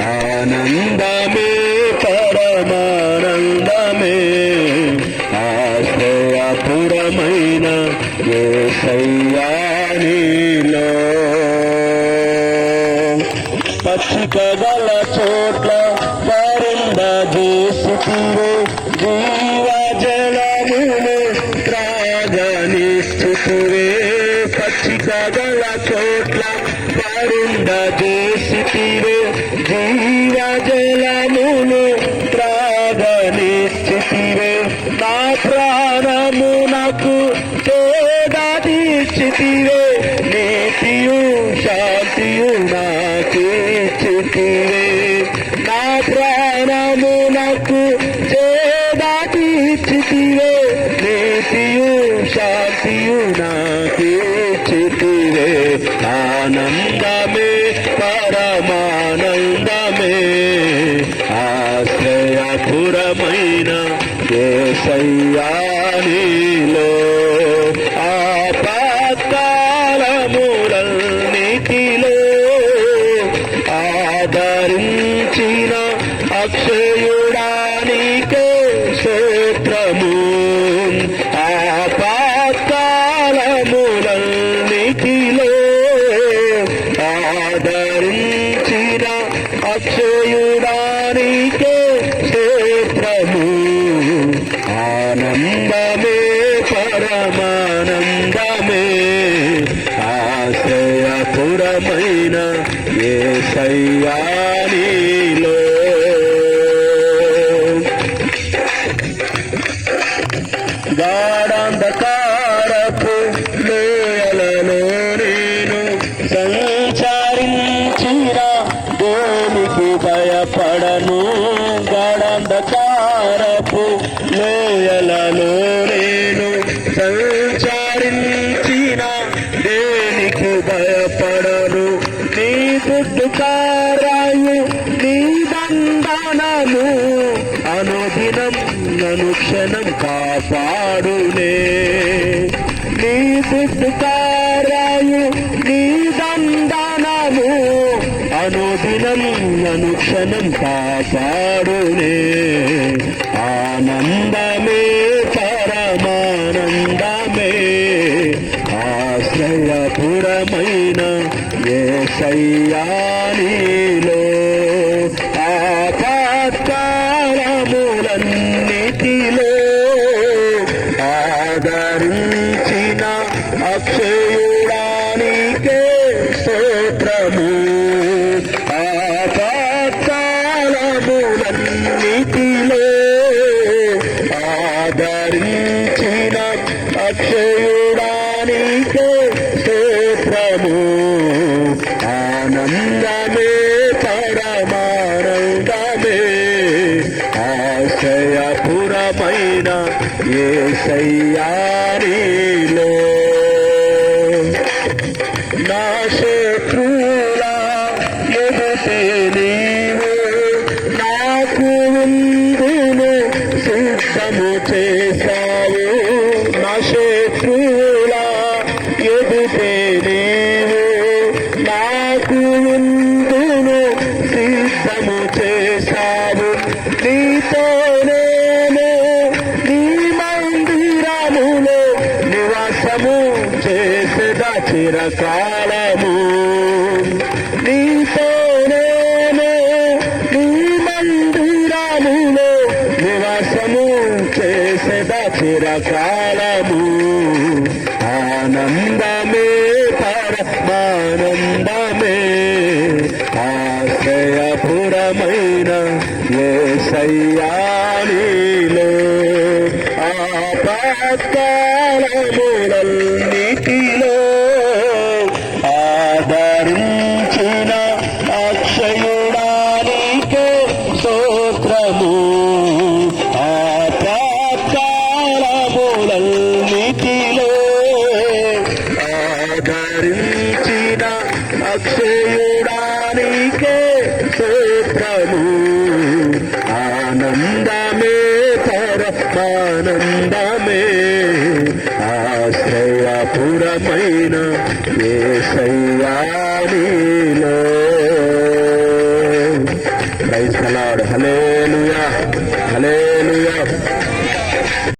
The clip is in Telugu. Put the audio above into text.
ఆనందమే పరమానందమే ఆశ్రయపురమైన యేసయ్యా నీలో పచ్చిక గల చోట్ల పరుండజేసితివే జీవజలమును త్రాగనిస్తుతివే పచ్చిక గల చోట్ల పరుండజేసితివే జీవజలమును త్రాగనిస్తుతివే నా ప్రాణమునకు తోడదీర్చితివే నీతియు శాంతియు నాకిచ్చితివే నా ప్రాణమునకు తోడదీర్చితివే నీతియు శాంతియు నాకిచ్చితివే ఆనందమే పరమానందమే ఆశ్రయపురమైన యేసయ్యా నీలో ఆపత్కాలములన్నిటిలో ఆదరించిన అక్షయుడానికే స్తోత్రము ఆపత్కాలములన్నిటిలో ఆదరించిన అక్షయుడానికే స్తోత్రము ఆనందమే పరమానందమే ఆశ్రయపురమైన యేసయ్యా నీలో గాఢాంధకారపు లోయలలో నేను సంచరించిన దేనికి భయపడను గాఢాంధకారపు లోయలలో నేను సంచరించిన దేనికి భయపడను నీ దుడ్డుకారాయు నీ దండనము అనుదినం అనుక్షణం కాపాడునే నీ దుడ్డుకారాయు నీ దండనము అనుదినం అనుక్షణం కాపాడునే ఆనందమే పరమానందమే ఆశ్రయపురమైన యేసయ్యా నీలో ఆపత్కాలములన్నిటిలో ఆదరించిన అక్షయుడానికే స్తోత్రము ఆపత్కాలములన్నిటిలో ఆదరించిన అక్షయుడానికే స్తోత్రము ఆనందమే పరమానందమే ఆశ్రయపురమైన యేసయ్యా నీలో నా శత్రువుల ఎదుటే నీవు నాకు ముందును సిద్ధము చేశావు నా శత్రువుల ఎదుటే నీవు నాకు ముందును సిద్ధము చేశావు నీతోనేమో నీ మందిరములో నివాసము చేసేదా చిరకాలము నీతోనేమో నీ మందిరములో నివాసము చేసేదా చిరకాలము ఆనందమే పరమానందమే ఆశ్రయపురమైన యేసయ్యా నీలో ఆపత్కాలములన్నిటిలో ఆదరించిన అక్షయుడానికే స్తోత్రము ఆపత్కాలములన్నిటిలో ఆదరించిన అక్షయుడానికే స్తోత్రము ఆనందమే పరమానందమే ఆశ్రయపురమైన యేసయ్యా నీలో praise the lord. Hallelujah, hallelujah.